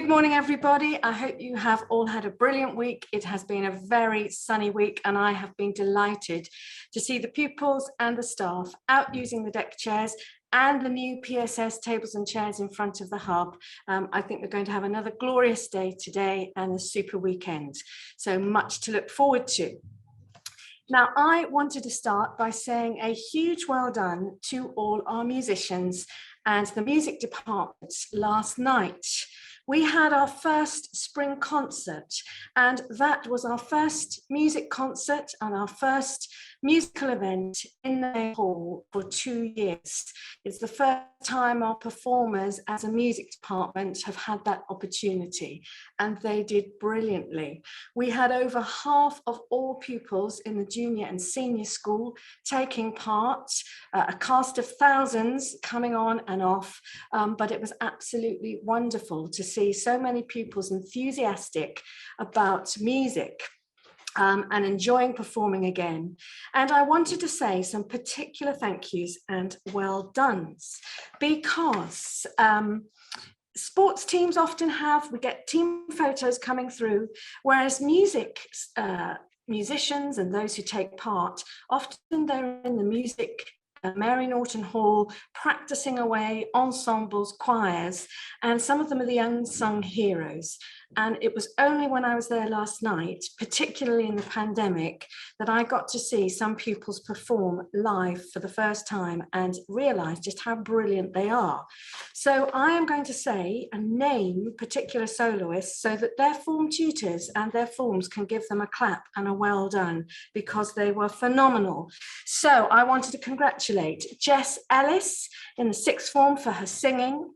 Good morning, everybody. I hope you have all had a brilliant week. It has been a very sunny week, and I have been delighted to see the pupils and the staff out using the deck chairs and the new PSS tables and chairs in front of the hub. I think we're going to have another glorious day today and a super weekend. So much to look forward to. Now, I wanted to start by saying a huge well done to all our musicians and the music department last night. We had our first spring concert, and that was our first music concert and our first musical event in the hall for 2 years. It's the first time our performers as a music department have had that opportunity, and they did brilliantly. We had over half of all pupils in the junior and senior school taking part, a cast of thousands coming on and off, but it was absolutely wonderful to see so many pupils enthusiastic about music. And enjoying performing again. And I wanted to say some particular thank yous and well dones, because sports teams often we get team photos coming through, whereas musicians and those who take part, often they're in the music Mary Norton Hall, practicing away, ensembles, choirs, and some of them are the unsung heroes. And it was only when I was there last night, particularly in the pandemic, that I got to see some pupils perform live for the first time and realize just how brilliant they are. So I am going to say and name particular soloists so that their form tutors and their forms can give them a clap and a well done, because they were phenomenal. So I wanted to congratulate Jess Ellis in the sixth form for her singing.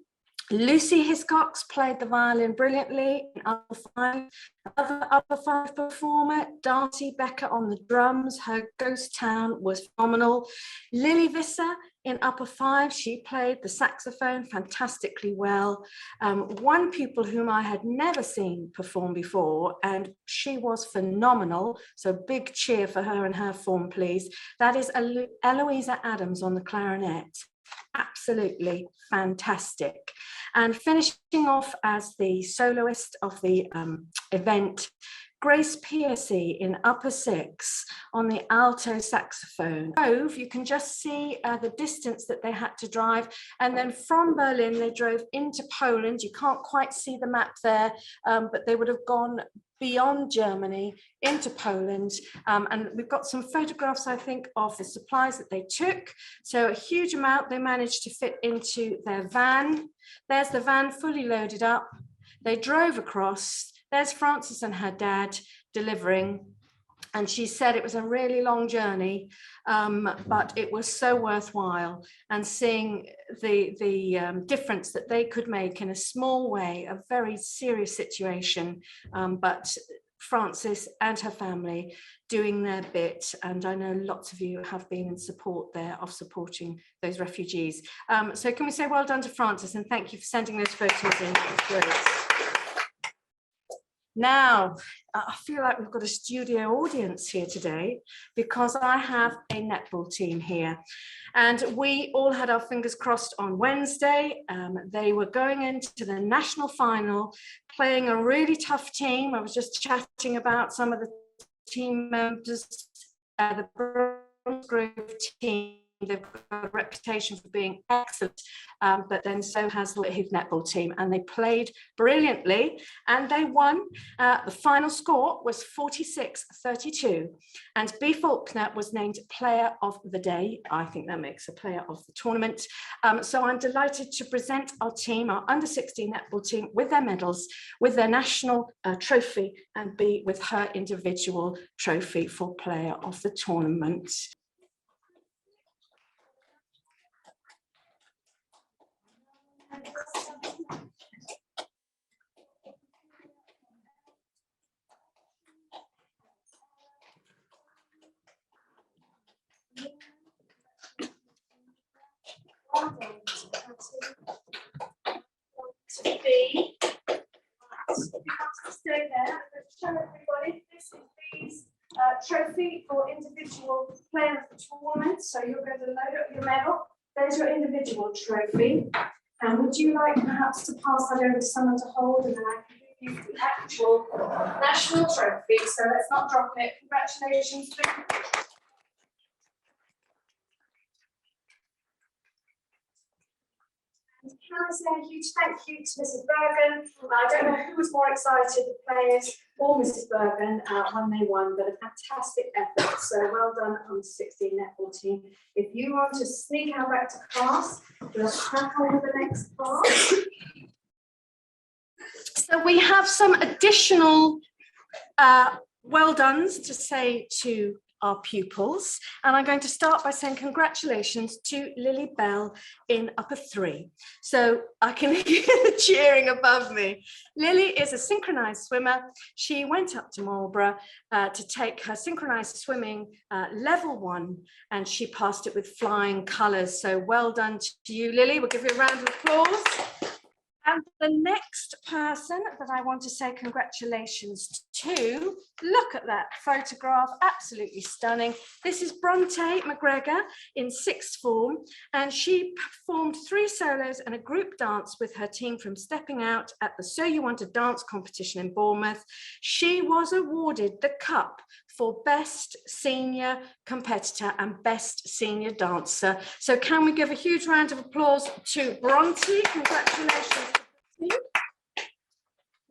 Lucy Hiscox played the violin brilliantly in upper five. Another upper five performer, Darcy Becker on the drums. Her Ghost Town was phenomenal. Lily Visser in upper five, she played the saxophone fantastically well. One pupil whom I had never seen perform before, and she was phenomenal. So big cheer for her and her form, please. That is Eloisa Adams on the clarinet. Absolutely fantastic. And finishing off as the soloist of the event, Grace Piercy in upper six on the alto saxophone. You can just see the distance that they had to drive, and then from Berlin they drove into Poland. You can't quite see the map there, but they would have gone beyond Germany into Poland, and we've got some photographs, I think, of the supplies that they took. So a huge amount they managed to fit into their van. There's the van fully loaded up. They drove across. There's Frances and her dad delivering, and she said it was a really long journey, but it was so worthwhile. And seeing the difference that they could make in a small way, a very serious situation, but Frances and her family doing their bit, and I know lots of you have been in support there of supporting those refugees. So can we say well done to Frances, and thank you for sending those photos in. Now, I feel like we've got a studio audience here today, because I have a netball team here, and we all had our fingers crossed on Wednesday. They were going into the national final, playing a really tough team. I was just chatting about some of the team members, the Bronze Grove team. They've got a reputation for being excellent, but then so has the Heath netball team, and they played brilliantly and they won. The final score was 46-32, and B. Faulkner was named Player of the Day. I think that makes a player of the tournament. So I'm delighted to present our team, our under-16 netball team, with their medals, with their national trophy, and B with her individual trophy for Player of the Tournament. To be, stay there. Let's show everybody. This is B's trophy for individual player of the tournament. So you're going to load up your medal. There's your individual trophy. And would you like perhaps to pass that over to someone to hold, and then I can give you the actual national trophy. So let's not drop it. Congratulations. Can I say a huge thank you to Mrs. Bergen? I don't know who was more excited, the players or Mrs. Bergen, when they won, but a fantastic effort. So well done on the 16 netball team. If you want to sneak out back to class, we'll crack on with the next part. So we have some additional well dones to say to our pupils, and I'm going to start by saying congratulations to Lily Bell in upper 3. So I can hear the cheering above me. Lily is a synchronized swimmer. She went up to Marlborough to take her synchronized swimming level 1, and she passed it with flying colors. So well done to you, Lily. We'll give you a round of applause. And the next person that I want to say congratulations to, look at that photograph, absolutely stunning. This is Bronte McGregor in 6th form, and she performed 3 solos and a group dance with her team from Stepping Out at the So You Want to Dance competition in Bournemouth. She was awarded the cup for Best Senior Competitor and Best Senior Dancer. So can we give a huge round of applause to Bronte? Congratulations.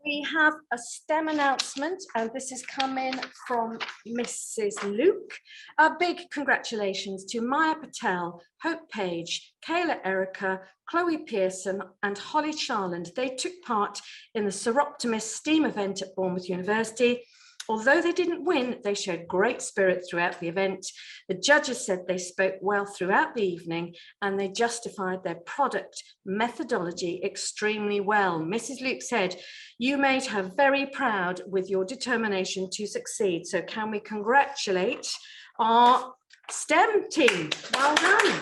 We have a STEM announcement, and this is coming from Mrs. Luke. A big congratulations to Maya Patel, Hope Page, Kayla Erica, Chloe Pearson, and Holly Charland. They took part in the Seroptimus STEAM event at Bournemouth University. Although they didn't win, they showed great spirit throughout the event. The judges said they spoke well throughout the evening, and they justified their product methodology extremely well. Mrs. Luke said, "You made her very proud with your determination to succeed." So can we congratulate our STEM team? Well done.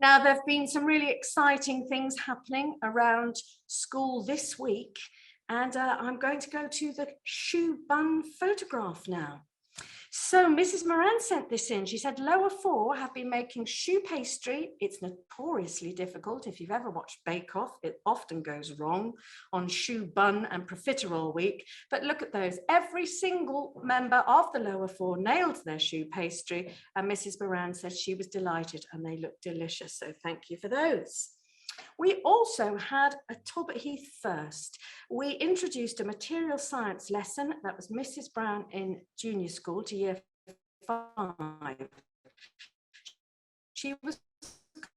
Now, there have been some really exciting things happening around school this week. And I'm going to go to the shoe bun photograph now. So Mrs. Moran sent this in. She said, lower 4 have been making shoe pastry. It's notoriously difficult. If you've ever watched Bake Off, it often goes wrong on shoe bun and profiterole week. But look at those. Every single member of the lower 4 nailed their shoe pastry. And Mrs. Moran said she was delighted and they look delicious. So thank you for those. We also had a Talbot Heath first. We introduced a material science lesson. That was Mrs. Brown in junior school to year 5. She was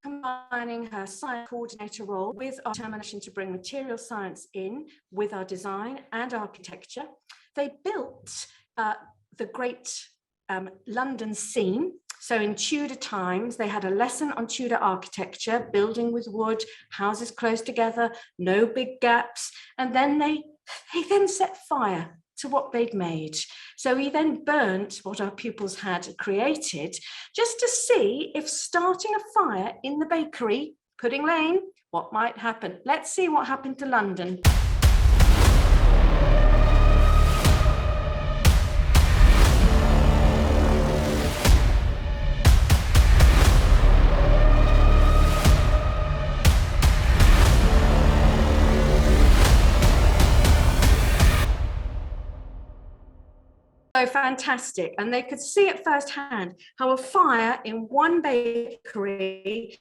combining her science coordinator role with our determination to bring material science in with our design and architecture. They built the great London scene. So in Tudor times, they had a lesson on Tudor architecture, building with wood, houses close together, no big gaps. And then they then set fire to what they'd made. So we then burnt what our pupils had created just to see if starting a fire in the bakery, Pudding Lane, what might happen. Let's see what happened to London. So fantastic, and they could see it firsthand how a fire in one bakery,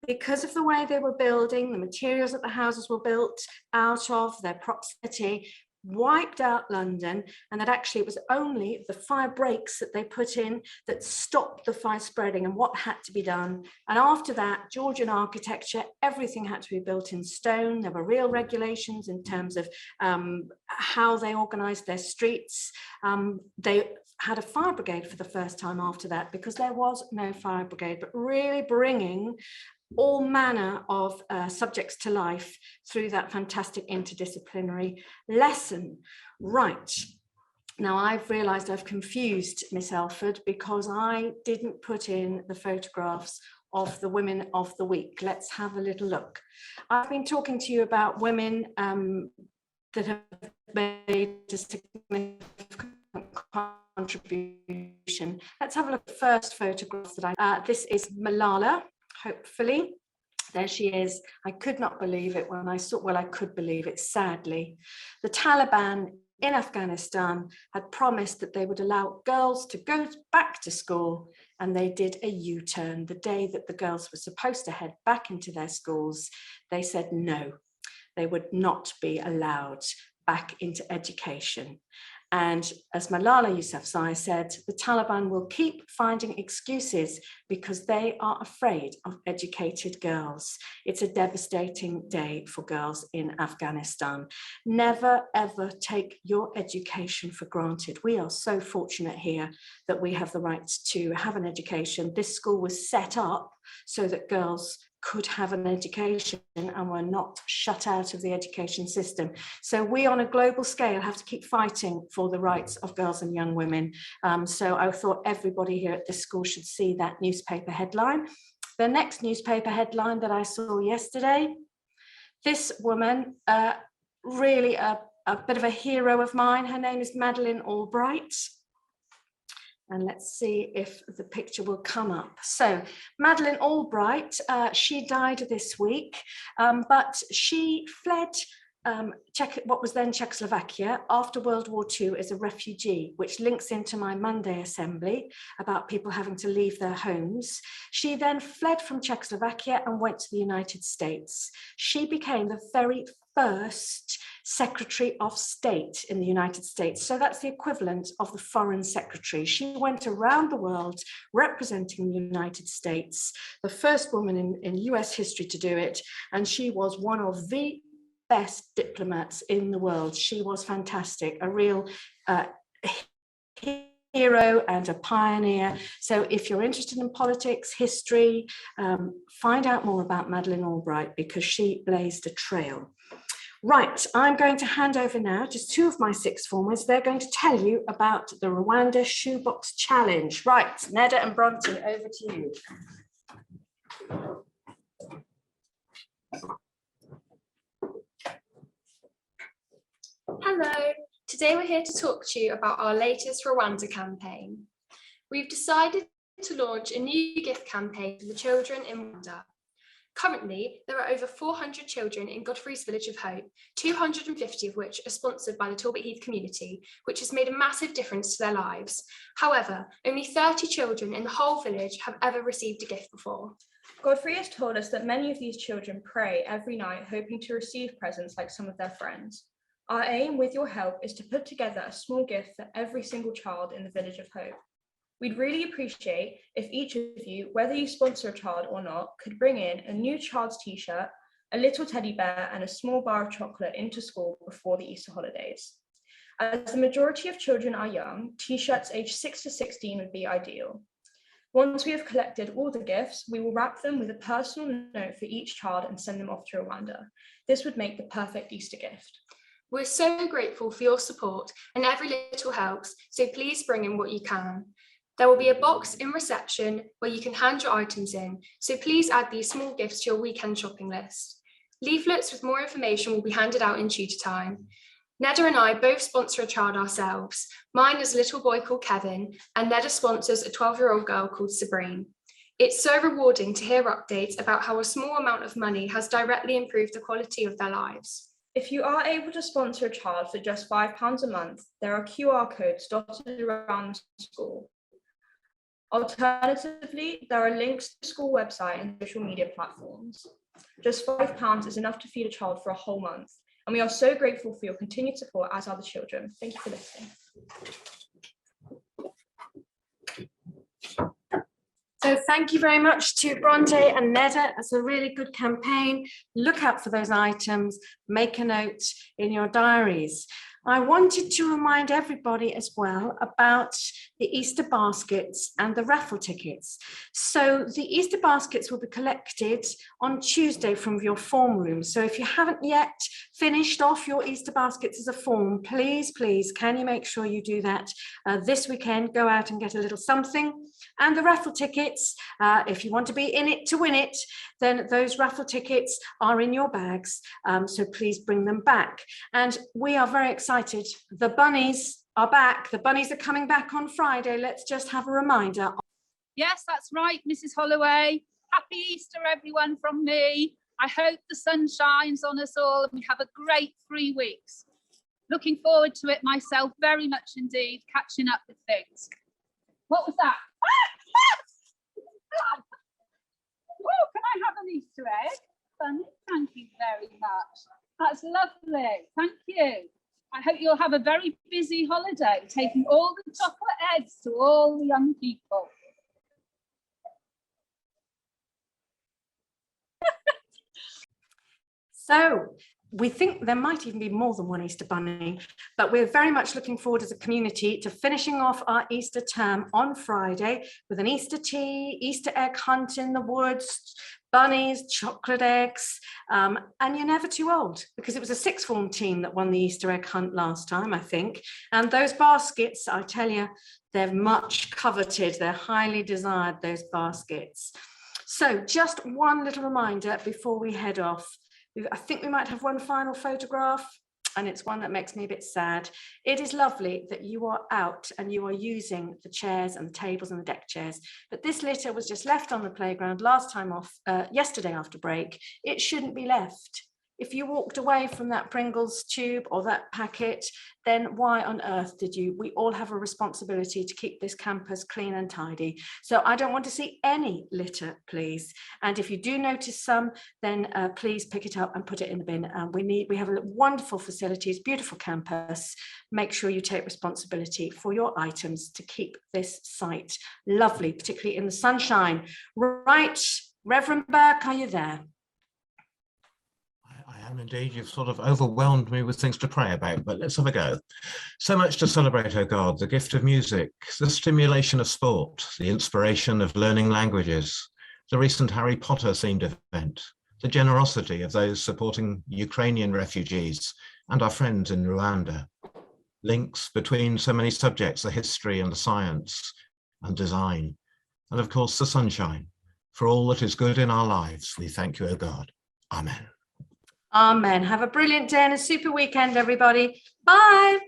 because of the way they were building, the materials that the houses were built out of, their proximity, wiped out London, and that actually it was only the fire breaks that they put in that stopped the fire spreading and what had to be done. And after that, Georgian architecture, everything had to be built in stone. There were real regulations in terms of how they organized their streets. They had a fire brigade for the first time after that because there was no fire brigade, but really bringing all manner of subjects to life through that fantastic interdisciplinary lesson. Right, now I've realised I've confused Miss Elford because I didn't put in the photographs of the women of the week. Let's have a little look. I've been talking to you about women that have made a significant contribution. Let's have a look at the first photograph that this is Malala. Hopefully There she is. I could not believe it when I saw, well, I could believe it, sadly. The Taliban in Afghanistan had promised that they would allow girls to go back to school, and they did a U-turn. The day that the girls were supposed to head back into their schools, they said no, they would not be allowed back into education. And as Malala Yousafzai said, the Taliban will keep finding excuses because they are afraid of educated girls. It's a devastating day for girls in Afghanistan. Never, ever take your education for granted. We are so fortunate here that we have the right to have an education. This school was set up so that girls could have an education and were not shut out of the education system. So we on a global scale have to keep fighting for the rights of girls and young women. So I thought everybody here at this school should see that newspaper headline. The next newspaper headline that I saw yesterday, this woman, really a bit of a hero of mine. Her name is Madeleine Albright. And let's see if the picture will come up. So Madeleine Albright, she died this week, but she fled what was then Czechoslovakia after World War II as a refugee, which links into my Monday assembly about people having to leave their homes. She then fled from Czechoslovakia and went to the United States. She became the very first Secretary of State in the United States. So that's the equivalent of the Foreign Secretary. She went around the world representing the United States, the first woman in US history to do it. And she was one of the best diplomats in the world. She was fantastic, a real hero and a pioneer. So if you're interested in politics, history, find out more about Madeleine Albright because she blazed a trail. Right, I'm going to hand over now to two of my sixth formers. They're going to tell you about the Rwanda Shoebox Challenge. Right, Neda and Bronte, over to you. Hello, today we're here to talk to you about our latest Rwanda campaign. We've decided to launch a new gift campaign for the children in Rwanda. Currently, there are over 400 children in Godfrey's Village of Hope, 250 of which are sponsored by the Talbot Heath community, which has made a massive difference to their lives. However, only 30 children in the whole village have ever received a gift before. Godfrey has told us that many of these children pray every night hoping to receive presents like some of their friends. Our aim, with your help, is to put together a small gift for every single child in the Village of Hope. We'd really appreciate if each of you, whether you sponsor a child or not, could bring in a new child's t-shirt, a little teddy bear, and a small bar of chocolate into school before the Easter holidays. As the majority of children are young, t-shirts aged 6 to 16 would be ideal. Once we have collected all the gifts, we will wrap them with a personal note for each child and send them off to Rwanda. This would make the perfect Easter gift. We're so grateful for your support, and every little helps, so please bring in what you can. There will be a box in reception where you can hand your items in, so please add these small gifts to your weekend shopping list. Leaflets with more information will be handed out in tutor time. Neda and I both sponsor a child ourselves. Mine is a little boy called Kevin, and Neda sponsors a 12-year-old girl called Sabrine. It's so rewarding to hear updates about how a small amount of money has directly improved the quality of their lives. If you are able to sponsor a child for just £5 a month, there are QR codes dotted around the school. Alternatively, there are links to the school website and social media platforms. Just £5 is enough to feed a child for a whole month, and we are so grateful for your continued support, as are the children. Thank you for listening. So thank you very much to Bronte and Neda. It's a really good campaign. Look out for those items, make a note in your diaries. I wanted to remind everybody as well about the Easter baskets and the raffle tickets. So the Easter baskets will be collected on Tuesday from your form room. So if you haven't yet finished off your Easter baskets as a form, please, can you make sure you do that this weekend? Go out and get a little something. And the raffle tickets, if you want to be in it to win it, then those raffle tickets are in your bags. So please bring them back. And we are very excited. The bunnies are back. The bunnies are coming back on Friday. Let's just have a reminder. Yes, that's right, Mrs. Holloway. Happy Easter, everyone, from me. I hope the sun shines on us all and we have a great 3 weeks. Looking forward to it myself very much indeed, catching up with things. What was that? Oh, can I have an Easter egg? Funny, thank you very much. That's lovely, thank you. I hope you'll have a very busy holiday, taking all the chocolate eggs to all the young people. So we think there might even be more than one Easter bunny, but we're very much looking forward as a community to finishing off our Easter term on Friday with an Easter tea, Easter egg hunt in the woods, bunnies, chocolate eggs, and you're never too old, because it was a sixth form team that won the Easter egg hunt last time, I think. And those baskets, I tell you, they're much coveted, they're highly desired, those baskets. So just one little reminder before we head off. I think we might have one final photograph, and it's one that makes me a bit sad. It is lovely that you are out and you are using the chairs and the tables and the deck chairs, but this litter was just left on the playground yesterday after break. It shouldn't be left. If you walked away from that Pringles tube or that packet, then why on earth did you? We all have a responsibility to keep this campus clean and tidy. So I don't want to see any litter, please. And if you do notice some, then please pick it up and put it in the bin. We have wonderful facilities, beautiful campus. Make sure you take responsibility for your items to keep this site lovely, particularly in the sunshine. Right, Reverend Burke, are you there? I am indeed. You've sort of overwhelmed me with things to pray about, but let's have a go. So much to celebrate, O God, the gift of music, the stimulation of sport, the inspiration of learning languages, the recent Harry Potter themed event, the generosity of those supporting Ukrainian refugees and our friends in Rwanda, links between so many subjects, the history and the science and design, and of course the sunshine. For all that is good in our lives, we thank you, O God. Amen. Amen. Have a brilliant day and a super weekend, everybody. Bye.